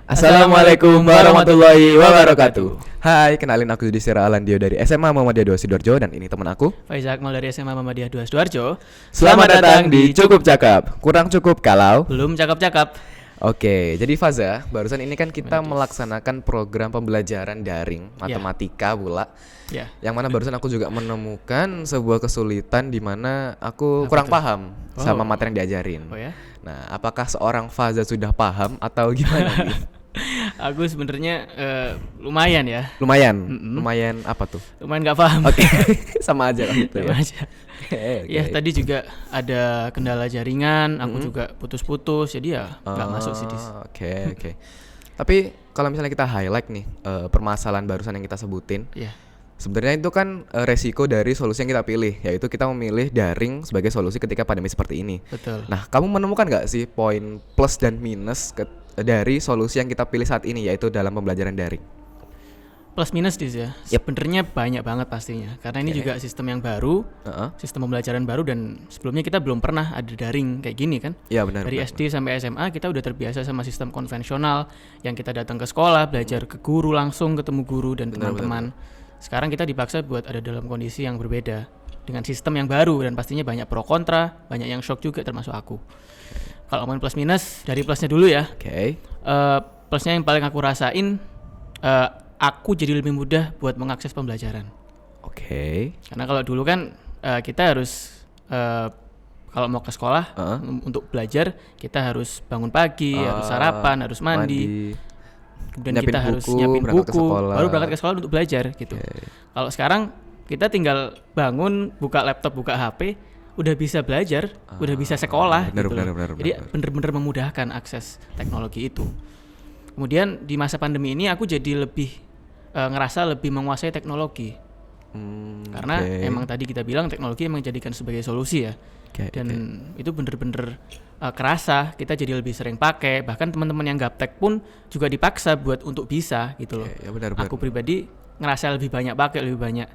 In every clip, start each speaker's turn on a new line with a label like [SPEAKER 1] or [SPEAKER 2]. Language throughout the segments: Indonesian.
[SPEAKER 1] Assalamualaikum warahmatullahi wabarakatuh. Hai, kenalin aku Yudhistira Alandio dari SMA Muhammadiyah 2 Sidoarjo dan ini teman aku.
[SPEAKER 2] Faiza Akmal dari SMA Muhammadiyah 2 Sidoarjo.
[SPEAKER 1] Selamat datang di Cukup Cakap. Kurang cukup kalau
[SPEAKER 2] belum cakap-cakap.
[SPEAKER 1] Oke, jadi Faza, barusan ini kan kita melaksanakan program pembelajaran daring matematika pula.
[SPEAKER 2] Ya.
[SPEAKER 1] Yang mana barusan aku juga menemukan sebuah kesulitan di mana aku kurang paham sama materi yang diajarin.
[SPEAKER 2] Oh ya.
[SPEAKER 1] Nah, apakah seorang Faza sudah paham atau gimana nih?
[SPEAKER 2] Aku sebenarnya lumayan ya.
[SPEAKER 1] Lumayan apa tuh?
[SPEAKER 2] Lumayan nggak paham.
[SPEAKER 1] Oke, sama aja lah gitu
[SPEAKER 2] Sama
[SPEAKER 1] ya.
[SPEAKER 2] aja. Ya tadi juga ada kendala jaringan, aku juga putus-putus, jadi ya nggak masuk sih.
[SPEAKER 1] Oke. Tapi kalau misalnya kita highlight nih permasalahan barusan yang kita sebutin, sebenarnya itu kan resiko dari solusi yang kita pilih, yaitu kita memilih daring sebagai solusi ketika pandemi seperti ini.
[SPEAKER 2] Betul.
[SPEAKER 1] Nah, kamu menemukan nggak sih poin plus dan minus dari solusi yang kita pilih saat ini, yaitu dalam pembelajaran daring?
[SPEAKER 2] Plus minus dis ya. Sebenarnya banyak banget pastinya, karena ini juga sistem yang baru, sistem pembelajaran baru, dan sebelumnya kita belum pernah ada daring kayak gini kan.
[SPEAKER 1] Iya benar.
[SPEAKER 2] Dari SD sampai SMA kita udah terbiasa sama sistem konvensional yang kita datang ke sekolah, belajar ke guru langsung, ketemu guru dan teman-teman. Sekarang kita dipaksa buat ada dalam kondisi yang berbeda dengan sistem yang baru, dan pastinya banyak pro kontra, banyak yang shock juga termasuk aku. Kalau ngomongin plus minus, dari plusnya dulu ya. Plusnya yang paling aku rasain, aku jadi lebih mudah buat mengakses pembelajaran. Karena kalau dulu kan kita harus kalau mau ke sekolah untuk belajar kita harus bangun pagi, harus sarapan, harus mandi. Kemudian kita harus nyiapin buku, baru berangkat ke sekolah untuk belajar gitu. Kalau sekarang kita tinggal bangun, buka laptop, buka HP, udah bisa belajar, udah bisa sekolah gitu. Jadi benar-benar memudahkan akses teknologi itu. Kemudian di masa pandemi ini aku jadi lebih ngerasa lebih menguasai teknologi. Karena emang tadi kita bilang teknologi emang dijadikan sebagai solusi ya. Itu bener-bener kerasa, kita jadi lebih sering pakai. Bahkan teman-teman yang gaptek pun juga dipaksa buat untuk bisa gitu loh.
[SPEAKER 1] Benar.
[SPEAKER 2] Aku pribadi ngerasa lebih banyak pakai, lebih banyak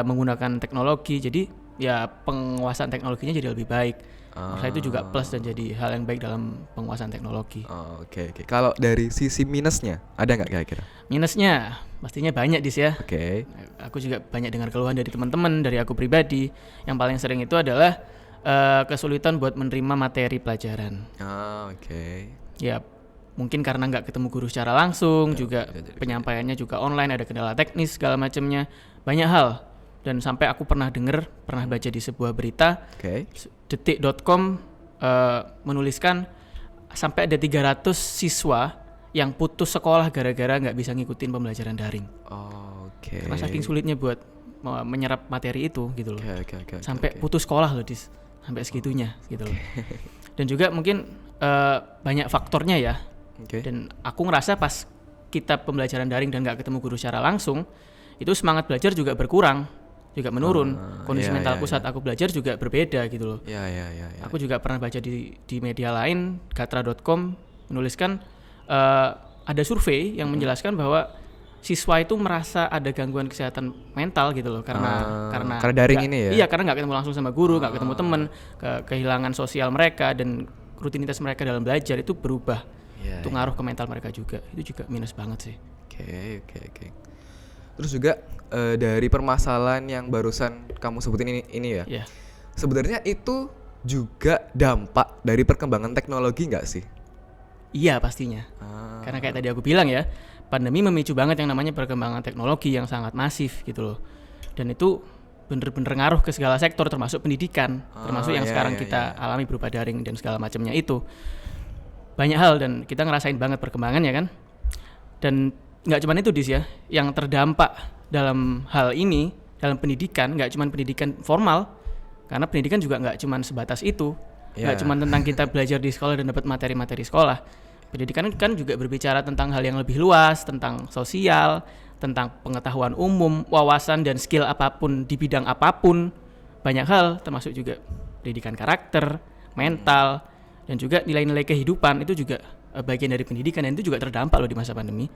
[SPEAKER 2] menggunakan teknologi. Jadi ya penguasaan teknologinya jadi lebih baik. Saya itu juga plus dan jadi hal yang baik dalam penguasaan teknologi.
[SPEAKER 1] Oke. Kalau dari sisi minusnya ada nggak kira-kira?
[SPEAKER 2] Minusnya pastinya banyak dis ya. Aku juga banyak dengar keluhan dari teman-teman, dari aku pribadi. Yang paling sering itu adalah kesulitan buat menerima materi pelajaran. Ya mungkin karena nggak ketemu guru secara langsung, juga penyampaiannya juga online, ada kendala teknis segala macamnya, banyak hal. Dan sampai aku pernah baca di sebuah berita, detik.com menuliskan sampai ada 300 siswa yang putus sekolah gara-gara nggak bisa ngikutin pembelajaran daring. Karena saking sulitnya buat menyerap materi itu gitu loh. Sampai putus sekolah loh dis, sampai segitunya gitu loh. Dan juga mungkin banyak faktornya ya. Dan aku ngerasa pas kita pembelajaran daring dan nggak ketemu guru secara langsung, itu semangat belajar juga berkurang, juga menurun. Kondisi mentalku saat aku belajar juga berbeda gitu loh. Aku juga pernah baca di media lain, gatra.com menuliskan ada survei yang menjelaskan bahwa siswa itu merasa ada gangguan kesehatan mental gitu loh karena
[SPEAKER 1] daring ini ya.
[SPEAKER 2] Iya, karena nggak ketemu langsung sama guru, nggak ketemu teman, kehilangan sosial mereka dan rutinitas mereka dalam belajar itu berubah. Itu ngaruh ke mental mereka juga. Itu juga minus banget sih.
[SPEAKER 1] Oke. Terus juga dari permasalahan yang barusan kamu sebutin ini ya. Sebenarnya itu juga dampak dari perkembangan teknologi nggak sih?
[SPEAKER 2] Iya pastinya. Karena kayak tadi aku bilang ya, pandemi memicu banget yang namanya perkembangan teknologi yang sangat masif gitu loh. Dan itu bener-bener ngaruh ke segala sektor termasuk pendidikan, termasuk yang sekarang kita alami berupa daring dan segala macamnya itu. Banyak hal dan kita ngerasain banget perkembangannya kan. Dan nggak cuma itu dis ya, yang terdampak dalam hal ini, dalam pendidikan, nggak cuma pendidikan formal, karena pendidikan juga nggak cuma sebatas itu, nggak cuma tentang kita belajar di sekolah dan dapat materi-materi sekolah. Pendidikan kan juga berbicara tentang hal yang lebih luas, tentang sosial, tentang pengetahuan umum, wawasan dan skill apapun di bidang apapun, banyak hal, termasuk juga pendidikan karakter, mental, dan juga nilai-nilai kehidupan itu juga bagian dari pendidikan dan itu juga terdampak loh di masa pandemi.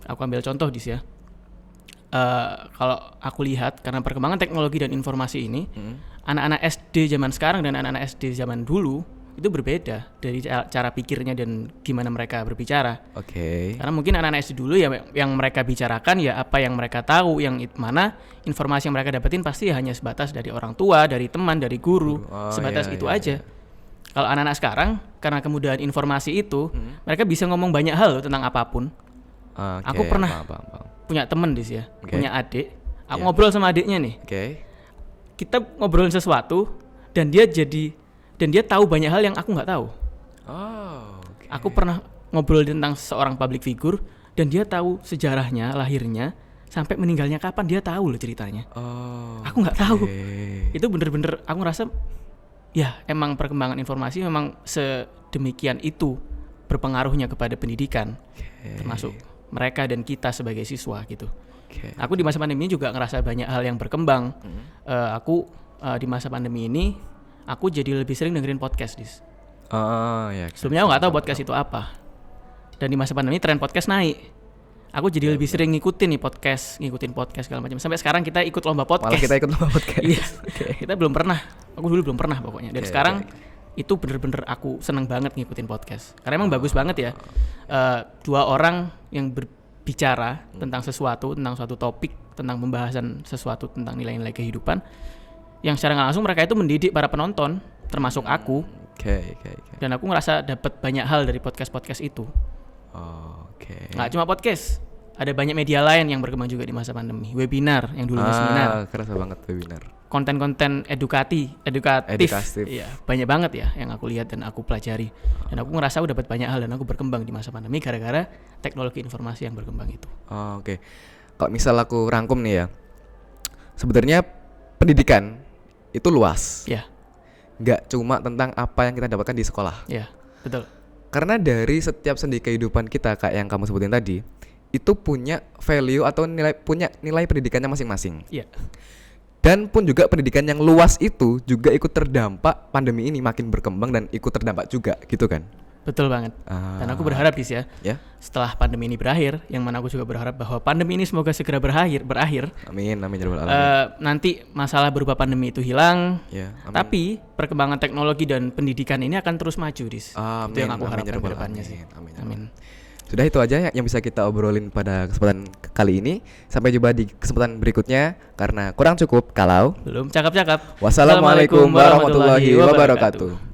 [SPEAKER 2] Aku ambil contoh dis ya. Kalau aku lihat karena perkembangan teknologi dan informasi ini, anak-anak SD zaman sekarang dan anak-anak SD zaman dulu itu berbeda dari cara pikirnya dan gimana mereka berbicara.
[SPEAKER 1] Oke.
[SPEAKER 2] Karena mungkin anak-anak SD dulu ya yang mereka bicarakan ya apa yang mereka tahu, yang mana informasi yang mereka dapetin pasti hanya sebatas dari orang tua, dari teman, dari guru, sebatas itu aja. Kalau anak-anak sekarang karena kemudahan informasi itu, mereka bisa ngomong banyak hal loh tentang apapun. Aku pernah punya temen dis ya, punya adik. Aku ngobrol sama adiknya nih. Kita ngobrolin sesuatu dan dia tahu banyak hal yang aku nggak tahu. Aku pernah ngobrol tentang seorang public figure dan dia tahu sejarahnya, lahirnya, sampai meninggalnya kapan dia tahu loh ceritanya. Aku nggak tahu. Itu bener-bener aku ngerasa ya emang perkembangan informasi memang sedemikian itu berpengaruhnya kepada pendidikan, termasuk mereka dan kita sebagai siswa gitu. Aku di masa pandemi ini juga ngerasa banyak hal yang berkembang. Aku di masa pandemi ini aku jadi lebih sering dengerin podcast dis. Sebelumnya aku nggak tahu podcast itu apa. Dan di masa pandemi tren podcast naik. Aku jadi lebih sering ngikutin podcast segala macam. Sampai sekarang kita ikut lomba podcast.
[SPEAKER 1] Malah kita ikut lomba podcast.
[SPEAKER 2] Iya. Kita belum pernah. Aku dulu belum pernah pokoknya. Dan sekarang itu bener-bener aku seneng banget ngikutin podcast. Karena emang bagus banget ya. Dua orang yang berbicara tentang sesuatu, tentang suatu topik, tentang pembahasan sesuatu tentang nilai-nilai kehidupan. Yang secara nggak langsung mereka itu mendidik para penonton, termasuk aku. Dan aku ngerasa dapat banyak hal dari podcast-podcast itu. Nggak cuma podcast, ada banyak media lain yang berkembang juga di masa pandemi. Webinar yang dulunya seminar.
[SPEAKER 1] Kerasa banget webinar.
[SPEAKER 2] Konten-konten edukatif. Iya, banyak banget ya yang aku lihat dan aku pelajari. Dan aku ngerasa aku dapat banyak hal dan aku berkembang di masa pandemi gara-gara teknologi informasi yang berkembang itu.
[SPEAKER 1] Kalau misal aku rangkum nih ya, sebenarnya pendidikan itu luas. Nggak cuma tentang apa yang kita dapatkan di sekolah.
[SPEAKER 2] Betul.
[SPEAKER 1] Karena dari setiap sendi kehidupan kita kayak yang kamu sebutin tadi, itu punya value atau punya nilai pendidikannya masing-masing. Dan pun juga pendidikan yang luas itu juga ikut terdampak pandemi ini makin berkembang dan ikut terdampak juga gitu kan.
[SPEAKER 2] Betul banget. Dan aku berharap dis ya, setelah pandemi ini berakhir, yang mana aku juga berharap bahwa pandemi ini semoga segera berakhir.
[SPEAKER 1] Amin ya rabbal alamin.
[SPEAKER 2] Nanti masalah berupa pandemi itu hilang.
[SPEAKER 1] Amin.
[SPEAKER 2] Tapi perkembangan teknologi dan pendidikan ini akan terus maju dis.
[SPEAKER 1] Amin,
[SPEAKER 2] itu yang aku harapkan ke depannya sih.
[SPEAKER 1] Amin. Sudah itu aja yang bisa kita obrolin pada kesempatan kali ini. Sampai jumpa di kesempatan berikutnya. Karena kurang cukup kalau
[SPEAKER 2] belum cakap-cakap.
[SPEAKER 1] Wassalamualaikum warahmatullahi wabarakatuh.